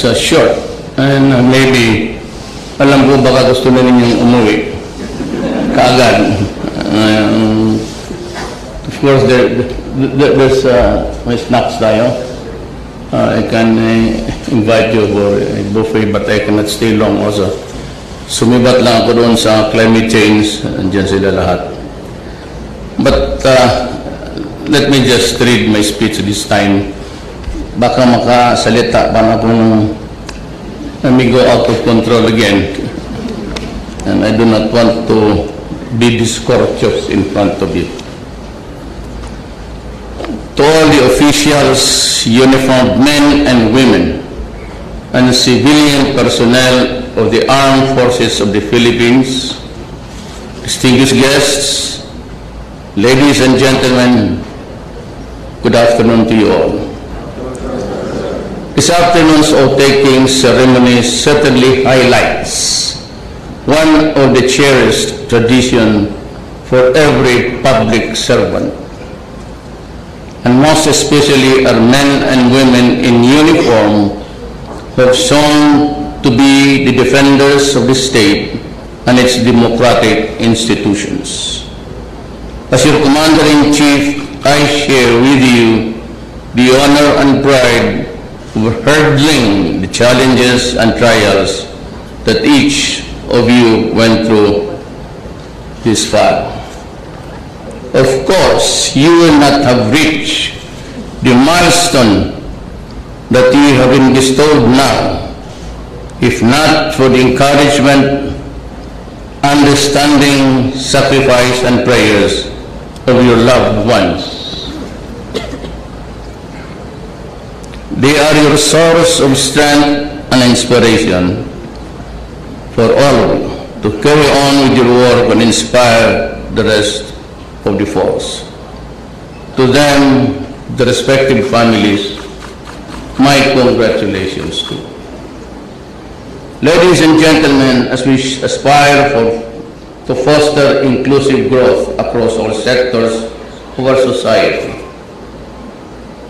is short, and maybe, alam ko baka gusto na ninyong umuwi kaagad. Of course, there's may snacks tayo. I can invite you for a buffet, but I cannot stay long also. Sumibat lang ako doon sa climate change, andyan sila lahat. But let me just read my speech this time. Baka makasalita pa na kung let me go out of control again. And I do not want to be discourteous in front of you. To all the officials, uniformed men and women, and civilian personnel of the Armed Forces of the Philippines, distinguished guests, ladies and gentlemen, good afternoon to you all. This afternoon's oath-taking ceremony certainly highlights one of the cherished traditions for every public servant, and most especially our men and women in uniform who have shown to be the defenders of the state and its democratic institutions. As your Commander-in-Chief, I share with you the honor and pride of hurdling the challenges and trials that each of you went through this far. Of course, you will not have reached the milestone that you have been bestowed now if not for the encouragement, understanding, sacrifice, and prayers of your loved ones. They are your source of strength and inspiration for all of you to carry on with your work and inspire the rest of the force. To them, the respective families, my congratulations too. Ladies and gentlemen, as we aspire to foster inclusive growth across all sectors of our society,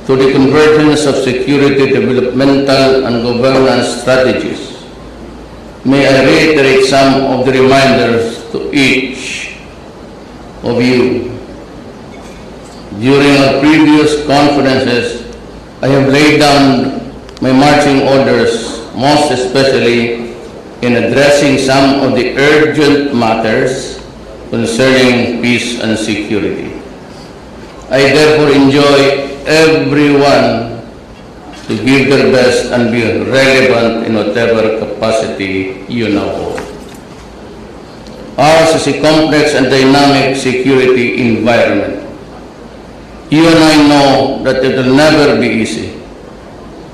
through the convergence of security, developmental, and governance strategies, may I reiterate some of the reminders to each of you. During our previous conferences, I have laid down my marching orders, most especially in addressing some of the urgent matters concerning peace and security. I therefore enjoy everyone to give their best and be relevant in whatever capacity you now hold. Ours is a complex and dynamic security environment. You and I know that it will never be easy.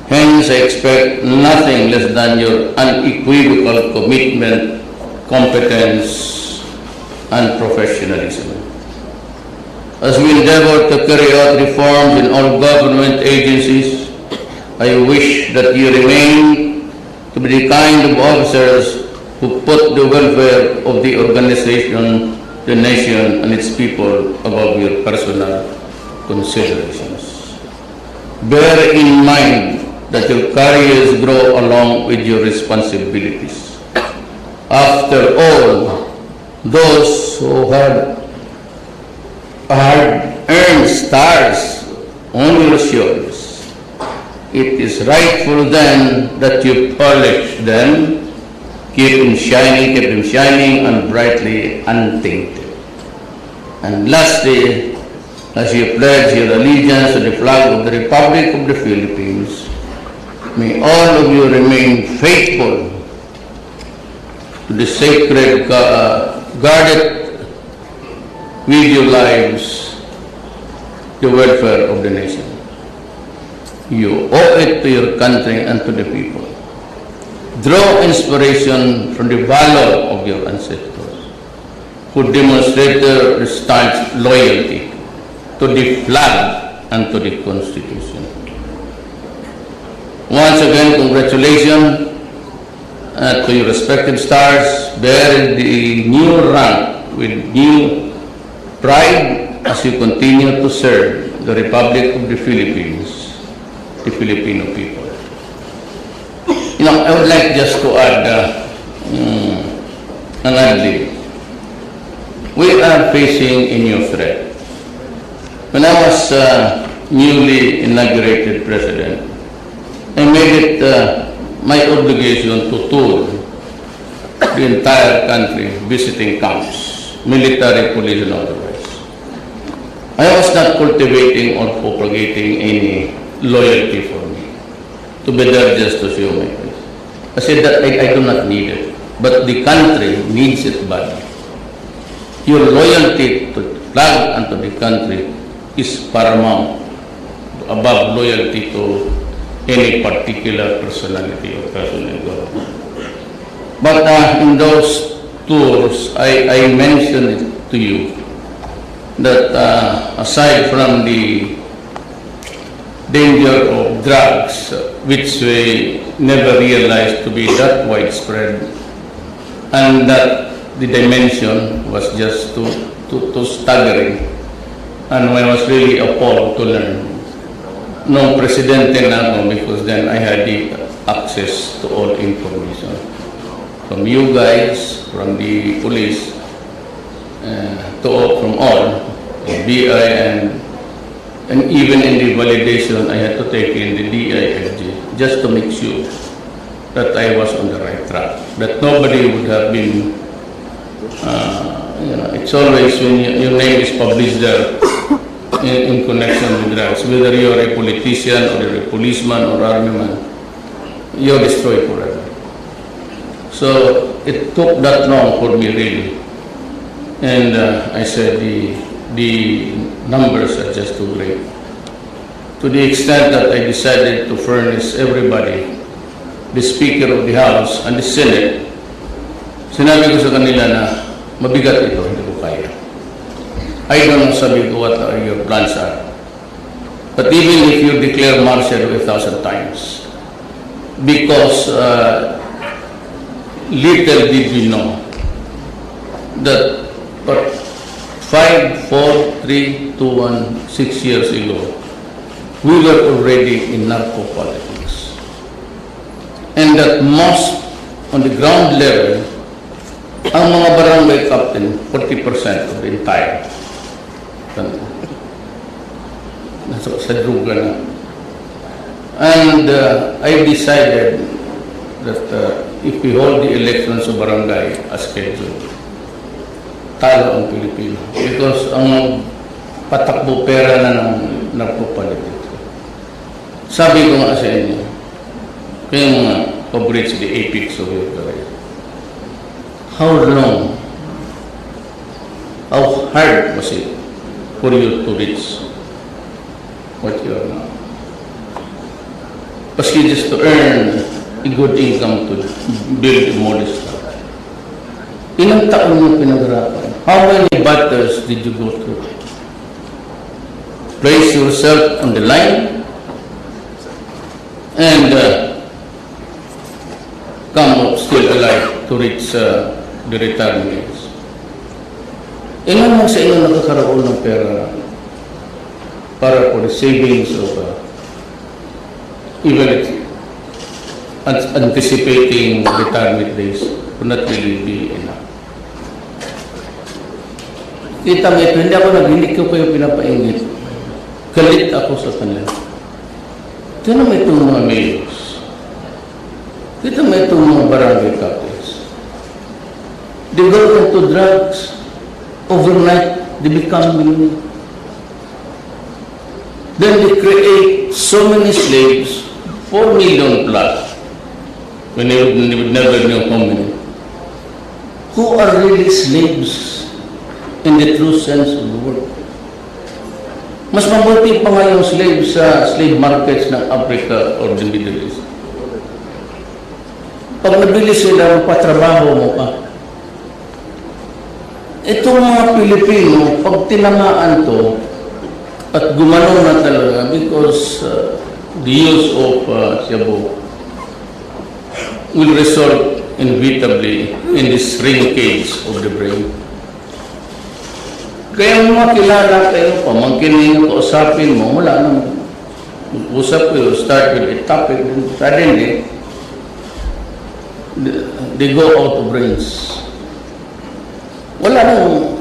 Hence, I expect nothing less than your unequivocal commitment, competence, and professionalism. As we endeavor to carry out reforms in all government agencies, I wish that you remain to be the kind of officers who put the welfare of the organization, the nation, and its people above your personal considerations. Bear in mind that your careers grow along with your responsibilities. After all, those who have hard-earned stars on your shoulders, it is rightful then that you polish them, keep them shining and brightly untainted. And lastly, as you pledge your allegiance to the flag of the Republic of the Philippines, may all of you remain faithful to the sacred, guarded with your lives, the welfare of the nation. You owe it to your country and to the people. Draw inspiration from the valor of your ancestors, who demonstrated their staunch loyalty to the flag and to the Constitution. Once again, congratulations to your respective stars. Bear the new rank with new pride as you continue to serve the Republic of the Philippines, the Filipino people. I would like just to add an ad-lib. We are facing a new threat. When I was newly inaugurated president, I made it my obligation to tour the entire country, visiting camps, military, police, and otherwise. I was not cultivating or propagating any loyalty for me, to be there just to show my face. I said that I do not need it, but the country needs it badly. Your loyalty to flag and to the country is paramount, above loyalty to any particular personality or person in government. But in those tours, I mentioned it to you that aside from the danger of drugs, which we never realized to be that widespread, and that the dimension was just too staggering, and I was really appalled to learn. No presidente na ako, because then I had the access to all information from you guys, from the police, from all, the BI, and even in the validation, I had to take in the DIFG just to make sure that I was on the right track, that nobody would have been, it's always when your name is published there in connection with drugs, whether you're a politician or you're a policeman or army man, you're destroyed forever. So it took that long for me really, and I said the numbers are just too great, to the extent that I decided to furnish everybody, the Speaker of the House and the Senate. Sinabi ko sa kanila na mabigat ito, hindi ko kaya. I don't know, sabi ko, what are your plans are. But even if you declare martial 1,000 times, because little did we know that 5, 4, 3, 2, 1, 6 years ago, we were already in narco politics. And that most, on the ground level, ang mga barangay captain, 40% of the entire country. Sa druga na. And I decided that if we hold the elections sa barangay as scheduled, talo ang Pilipino. Because ang patakbo pera na ng narco-politics. Sabi ko nga sa inyo, kaya mga paborits the apex of your career. How long, how hard was it for you to reach what you are now? Paski just to earn a good income to build a modest life. Ilang taon mo pinaghirapan? How many battles did you go through? Place yourself on the line and come up still alive to reach the retirement age. Ilan lang sa inyo nakakaroon ng pera para for the savings of even anticipating retirement days would not really be enough. Kita mo ito, hindi ko kayo pinapaingit. Galit ako sa kanila. Tignan mo itong mga mayors. Tignan mo itong mga barangay captains. They go into drugs. Overnight, they become millionaires. Then they create so many slaves, 4 million plus, when they would never know how many, who are really slaves in the true sense of the word. Mas mabuti pa nga yung slave sa slave markets ng Africa or the Middle East. Pag nabili sila, patrabaho mo pa. Itong mga Pilipino, pag tinamaan to, at gumanong na talaga because the use of shabu will result inevitably in this shrinkage of the brain. Kaya mga kilala kayo, pamangkin ninyo, kausapin mo, wala naman. Usap ko, start with a topic, suddenly, they go out of range. Wala nang,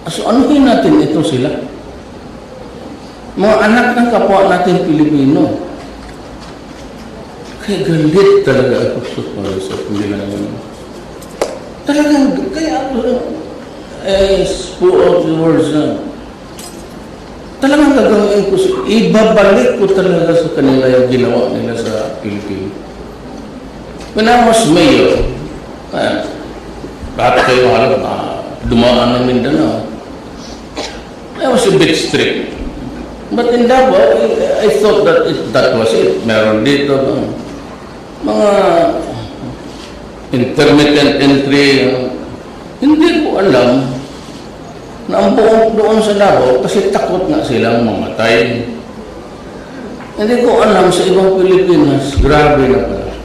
so anuhin natin ito sila? Mga anak ng kapwa natin Pilipino. Kaya galit talaga ako sa pagkila naman. Talagang, kaya ako, full of the words na, talagang gagawin ko, ibabalik ko talaga sa kanila yung ginawa nila sa Pilipino. When I was mayor, lahat kayo alam na dumaan ng Mindanao, I was a bit strict. But in Davao, I thought that that was it. Meron dito mga intermittent entry. Hindi ko alam na ang buong doon sa Davao kasi takot nga silang mamatay. Hindi ko alam sa ibang Pilipinas, grabe na pala.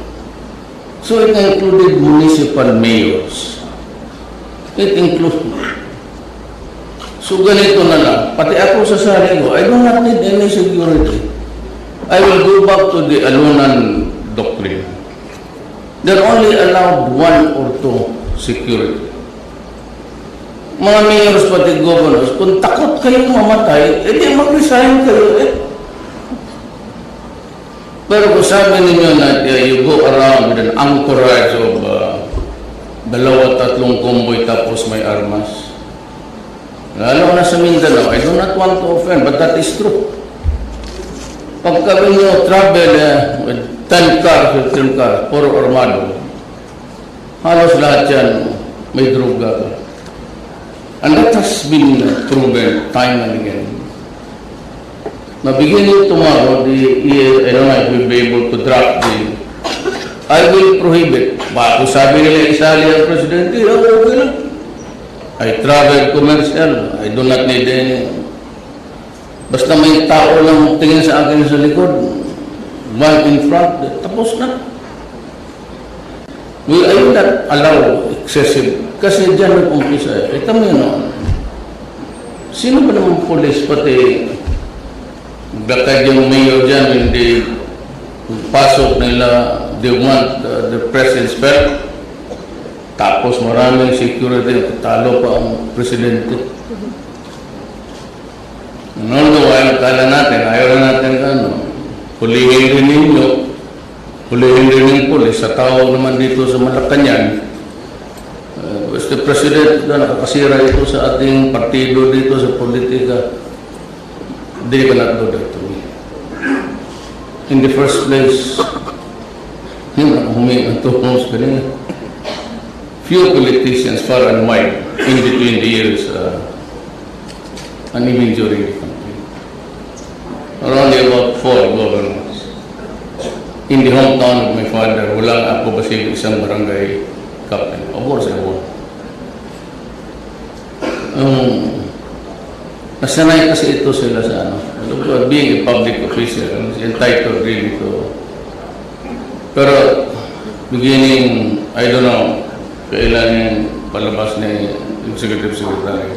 So it included municipal mayors. It included. So ganito na lang. Pati ako sa sarili ko, I do not need any security. I will go back to the Alunan doctrine. They're only allowed 1 or 2 security. Mga mayors pati governors, kung takot kayong mamatay, edi mag-resign kayo eh. Pero kung sabi ninyo na you go around with an entourage of 2-3 convoy tapos may armas, lalo na sa Mindanao, I do not want to offend, but that is true. Pag kami nyo travel with 10 cars, 15 cars, puro armado, halos lahat yan may droga. And that has been proven time and again. Now, beginning tomorrow, I don't know if we'll be able to drop I will prohibit. Kung sabi nila isali ang presidente, okay lang. I travel commercial. I do not need any. Basta may tao lang tingin sa akin sa likod, one in front, tapos na. I will not allow excessive. Kasi dyan nag-umpisa. Ito mo yun. Sino ba naman police pati bakit yung mayor dyan, hindi pasok nila, they want the presence felt, tapos maraming security, talo pa ang presidente. Although kala natin, ayaw na natin hulihin rin ninyo, hulihin rin yung pulis, sa tao naman dito sa Malacanang, Mr. President, nakakasira ito sa ating partido dito sa politika. They cannot do that to me. In the first place, yun ang humingi ang tulong sa kanila. Few politicians far and wide in between the years and even during the campaign. Only about 4 governors. In the hometown of my father, wala ako basig isang barangay captain. Of course, I won. Nasanay kasi ito sila sa being a public official, entitled really to. Pero beginning, I don't know, kailan yung palabas ni Executive Secretary.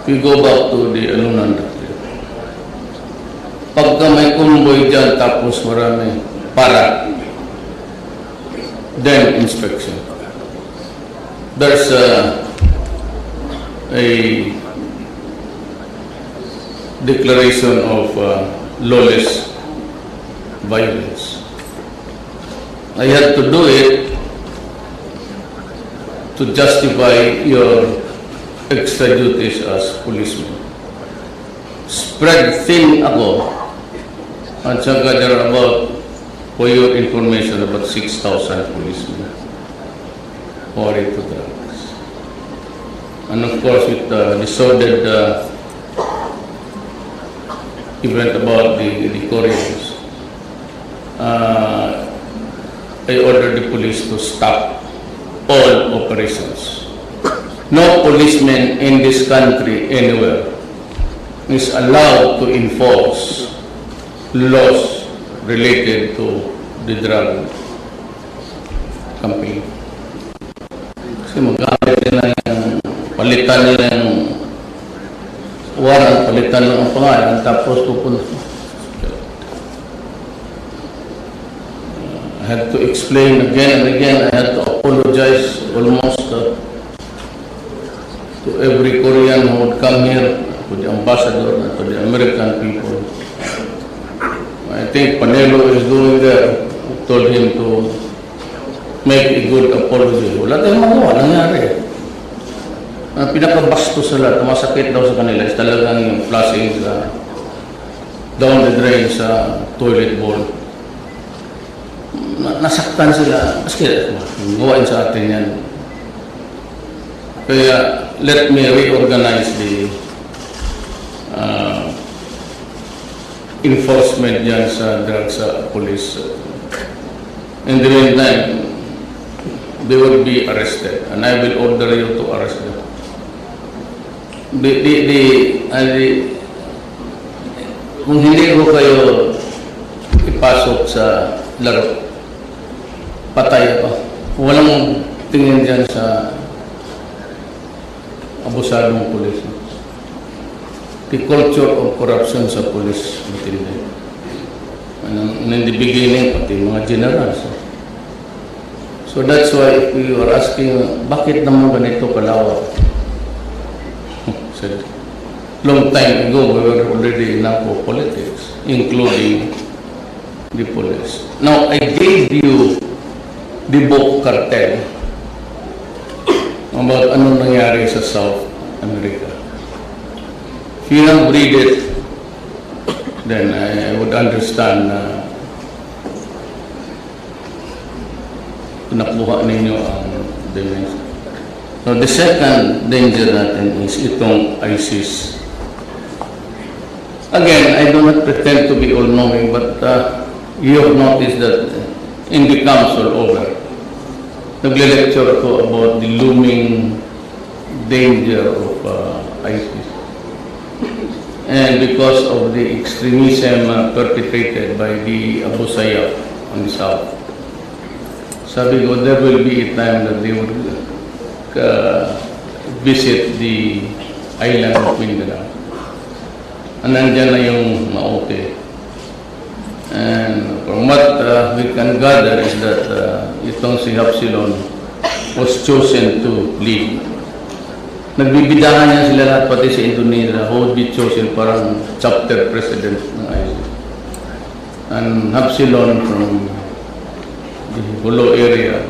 We go back to the Alunan doctrine. Pagka may convoy dyan, tapos marami para, then inspection. There's a declaration of lawless violence. I had to do it to justify your extra duties as policemen. Spread thin ako, at saka there are about, for your information, about 6,000 policemen who are into drugs. And of course, with the disordered event about the corridors, I ordered the police to stop all operations. No policeman in this country anywhere is allowed to enforce laws related to the drug campaign. Kasi magamit nila yung palitan nila yung warrant, palitan lang ang pangalan, tapos pupunta. I had to explain again and again. I had to apologize almost to every Korean who would come here, to the ambassador and to the American people. I think Panelo is doing there. I told him to make a good apology. Wala tayong magawa, nangyari. Ang pinakabastos sa lahat, masakit daw sa kanila is talagang yung flushing sa down the drain sa toilet bowl. Nasaktan sila. Maski, gawain sa atin yan. Kaya, let me reorganize the enforcement yan sa drugs sa police. In the meantime, they will be arrested and I will order you to arrest them. Kung hindi ko kayo ipasok sa laro, patay pa. Walang tingin dyan sa abusadong pulis. The culture of corruption sa pulis, matindi. And in the beginning, pati mga generals. So that's why if we are asking, bakit naman ganito kalawak? Said, long time ago, we were already enough for politics, including the police. Now, I gave you the book Cartel about ano nangyari sa South America. If you don't read it, then I would understand na nakuha ninyo ang dimension. So the second danger natin is itong ISIS. Again, I do not pretend to be all-knowing, but you have noticed that in the council over, nagle-lecture ako about the looming danger of ISIS. And because of the extremism perpetrated by the Abu Sayyaf on the south, sabi ko, there will be a time that they would visit the island of Mindanao. And nandyan na yung Maote. And from what we can gather is that itong si Hapsilon was chosen to lead. Nagbibidahan niya sila lahat, pati sa Indonesia, who would be chosen parang chapter president ng ISIS. And Hapsilon from the Holo area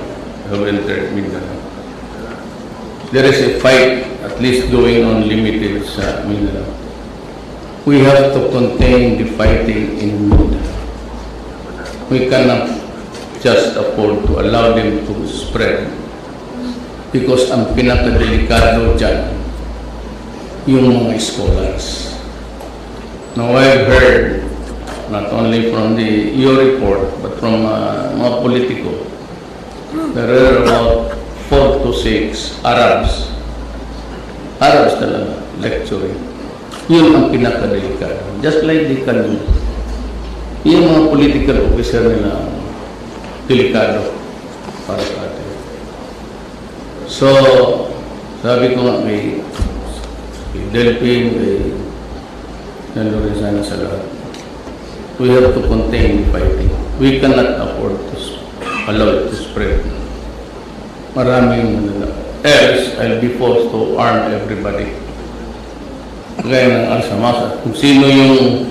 have entered Mindanao. There is a fight at least going on limited sa Mindanao. We have to contain the fighting in Mindanao. We cannot just afford to allow them to spread because ang pinakadelikado dyan yung mga scholars. Now I've heard not only from your report but from mga politiko, there are about 4 to 6 Arabs talaga, lecturing. Yun ang pinakadelikado. Just like the Kanun. Yung mga political officer nila, delikado para sa atin. So, sabi ko nga kay Delphine, kay nandoon sana sa lahat, we have to contain the fighting. We cannot afford to allow it to spread. Maraming else, I'll be forced to arm everybody. Gaya ng alsamasa. Kung sino yung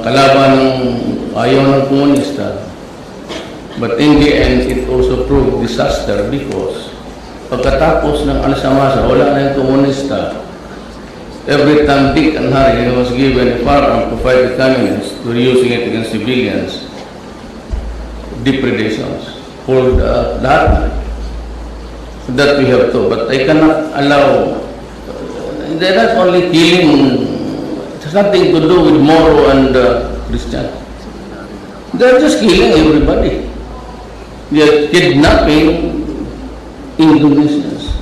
kalaban ng ayaw ng komunista. But in the end, it also proved disaster because pagkatapos ng alsamasa, wala na yung komunista. Every time Dick and Harry was given a firearm to fight the communists, were using it against civilians, depredations. For lahat that we have to, but I cannot allow. They're not only killing. It has nothing to do with Moro and Christian. They're just killing everybody. They're kidnapping Indonesians.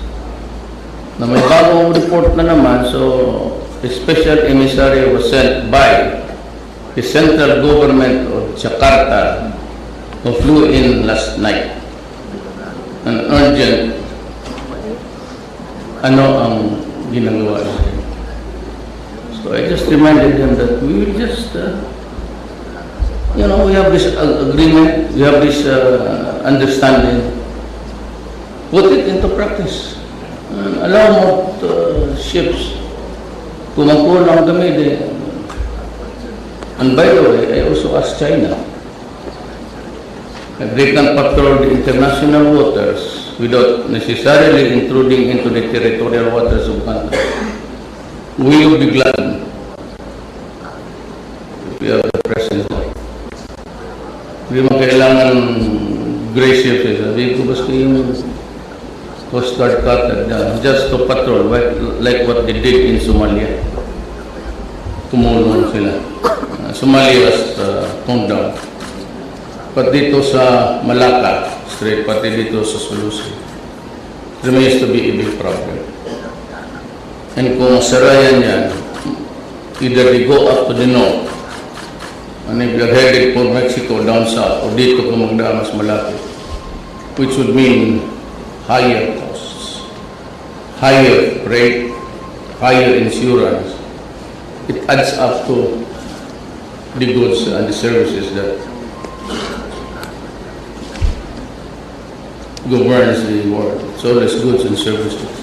Na may bagong report na naman, so a special emissary was sent by the central government of Jakarta who flew in last night. An urgent, ano ang ginagawa natin. So I just reminded them that we will just, You know, we have this agreement, we have this understanding. Put it into practice. Allow more ships to magkulang kami din. And by the way, I also asked China if they can patrol the international waters without necessarily intruding into the territorial waters of country. We will be glad if we have the presence there. Hindi mo kailangan gray ships. Sabi ko, basta yung Coast Guard cutter just to patrol, like what they did in Somalia. Tumulong sila. Somalia was toned down. Pati dito sa Malacca Strait, pati dito sa Sulusi, remains to be a big problem. And kung sarayan yan, either they go up to the north, and if you're headed for Mexico down south, o dito kung magdaan mas malapit, which would mean higher costs, higher freight, higher insurance. It adds up to the goods and the services that governs the world. It's always goods and services.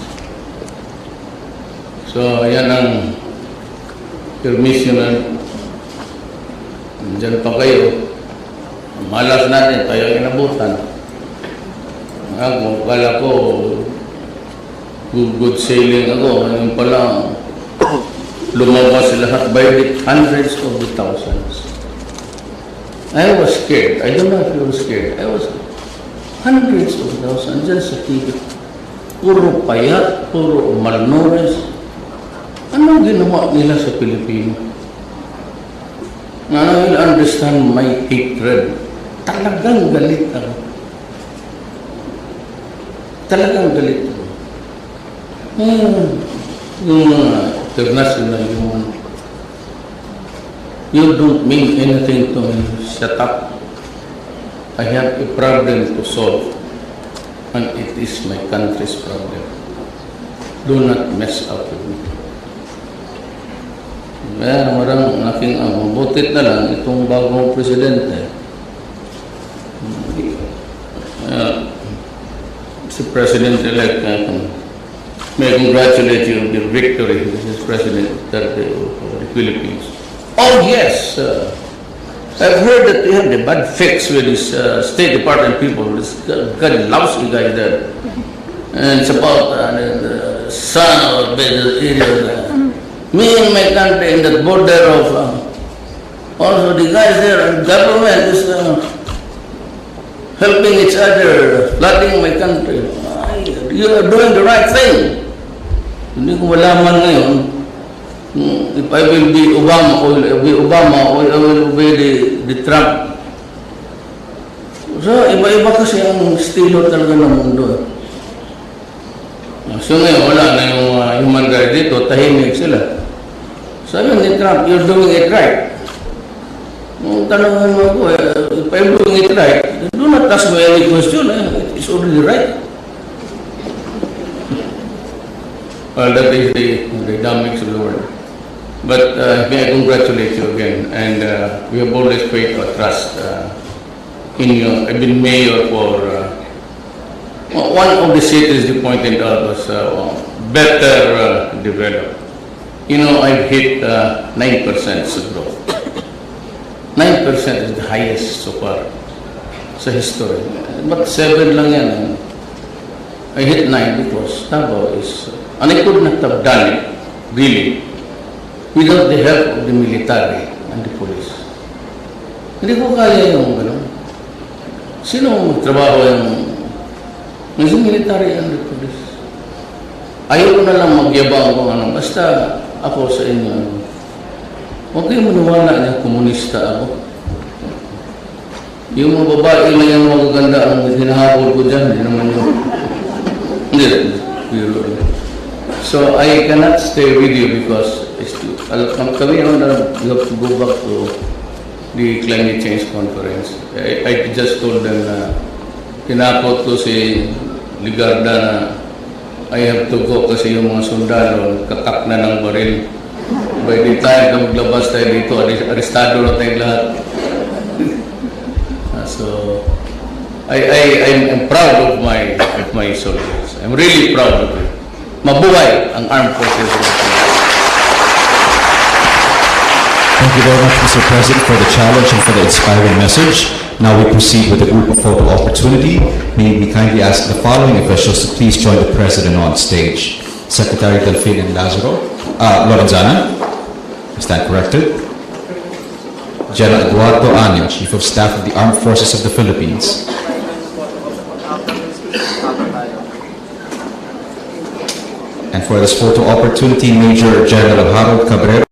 So, yan ang permission. Diyan pa kayo. Malas natin, tayo inabutan. Ako, kala ko, good sailing ako. Ngayon pala, lumabas lahat by the hundreds of the thousands. I was scared. I don't know if you were scared. I was hundreds of thousands dyan sa TV. Puro payat, puro malnourished. Anong ginawa nila sa Pilipino? Now you'll understand my hatred. Talagang galit ako. Talagang galit ako. Yung international, you don't mean anything to me. Shut up. I have a problem to solve, and it is my country's problem. Do not mess up with me. Kaya marang aking mabutit na lang itong bagong presidente. Si President-elect, may congratulate you on the victory. This is President of the Philippines. Oh yes, I've heard that you have the bad fix with this State Department people. This God lousy guy there. And it's about the son of the area. Me and my country in the border of also the guys there and government is helping each other, flooding my country. You are doing the right thing. Hindi ko malaman ngayon if I will be Obama or I will be the Trump. So iba-iba kasi ang estilo talaga ng mundo. So ngayon wala na yung human rights dito, tahimik sila. Sabi ni Trump, you're doing it right. Nung tanongan mo ako, if I'm doing it right, do not ask me any question. It's already right. Well, that is the dynamics of the world. But may I congratulate you again. And we have always paid our trust in you. I've been mayor for one of the cities you pointed out was better developed. You know, I've hit 9% growth. 9% is the highest so far sa history. But 7 lang yan. I hit 9 because Davao is... And I could not have done it, really, without the help of the military and the police. Hindi ko kaya yung gano'n. Sino magtrabaho yung military and the police? Ayaw ko na lang magyabang kung ano. Basta ako sa inyo. Huwag kayong maniwala na komunista ako. Yung mga babae na yung magaganda ang hinahabol ko dyan, hindi naman yun. Hindi. So I cannot stay with you because kami naman na you have to go back to the climate change conference. I just told them na tinakot ko si Ligarda na I have to go kasi yung mga sundalo kakak na ng baril. By the time na maglabas tayo dito, arestado na tayong lahat. So I'm proud of my soldiers. I'm really proud of it. Mabuhay ang Armed Forces of the Philippines. Thank you very much, Mr. President, for the challenge and for the inspiring message. Now we proceed with the group photo opportunity. May we kindly ask the following officials to please join the President on stage. Secretary Delphine and Lorenzana, is that corrected? General Eduardo Año, Chief of Staff of the Armed Forces of the Philippines. And for this photo opportunity, Major General Harold Cabrera,